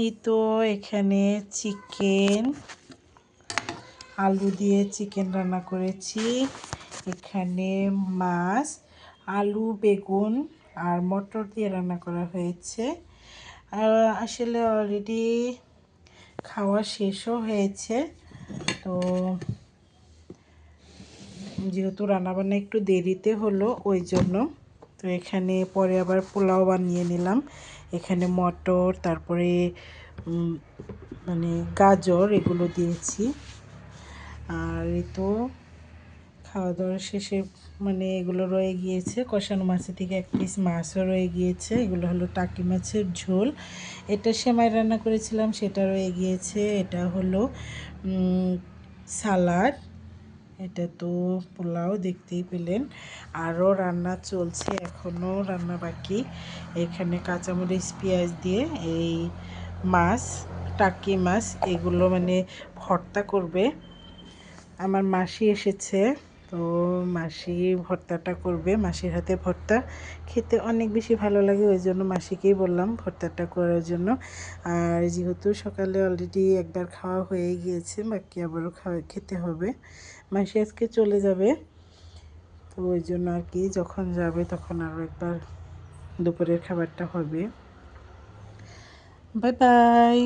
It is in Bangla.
এই তো এখানে চিকেন, আলু দিয়ে চিকেন রান্না করেছি। এখানে মাছ, আলু, বেগুন আর মটর দিয়ে রান্না করা হয়েছে। আর আসলে অলরেডি খাওয়া শেষও হয়েছে। তো যেহেতু রান্নাবান্না একটু দেরিতে হলো ওই জন্য তো এখানে পরে আবার পোলাও বানিয়ে নিলাম। এখানে মটর, তারপরে মানে গাজর এগুলো দিয়েছি। আর এই তো খাওয়া দাওয়ার শেষে মানে এগুলো রয়ে গিয়েছে, কষানো মাছের থেকে এক পিস মাছও রয়ে গিয়েছে। এগুলো হলো টাকি মাছের ঝোল। এটা সেমাই রান্না করেছিলাম, সেটা রয়ে গিয়েছে। এটা হলো সালাড। এটা তো পোলাও দেখতেই পেলেন। আরও রান্না চলছে, এখনও রান্না বাকি। এখানে কাঁচামরিচ পেঁয়াজ দিয়ে এই মাছ, টাকি মাছ এগুলো মানে ভর্তা করবে। আমার মাসি এসেছে, তো মাসি ভর্তাটা করবে। মাসির হাতে ভর্তা খেতে অনেক বেশি ভালো লাগে, ওই জন্য মাসিকেই বললাম ভর্তাটা করার জন্য। আর যেহেতু সকালে অলরেডি একবার খাওয়া হয়ে গিয়েছে, বাকি আবারও খেতে হবে। মাসি আজকে চলে যাবে, তো ওই জন্য আর কি যখন যাবে তখন আরও একবার দুপুরের খাবারটা হবে। Bye bye.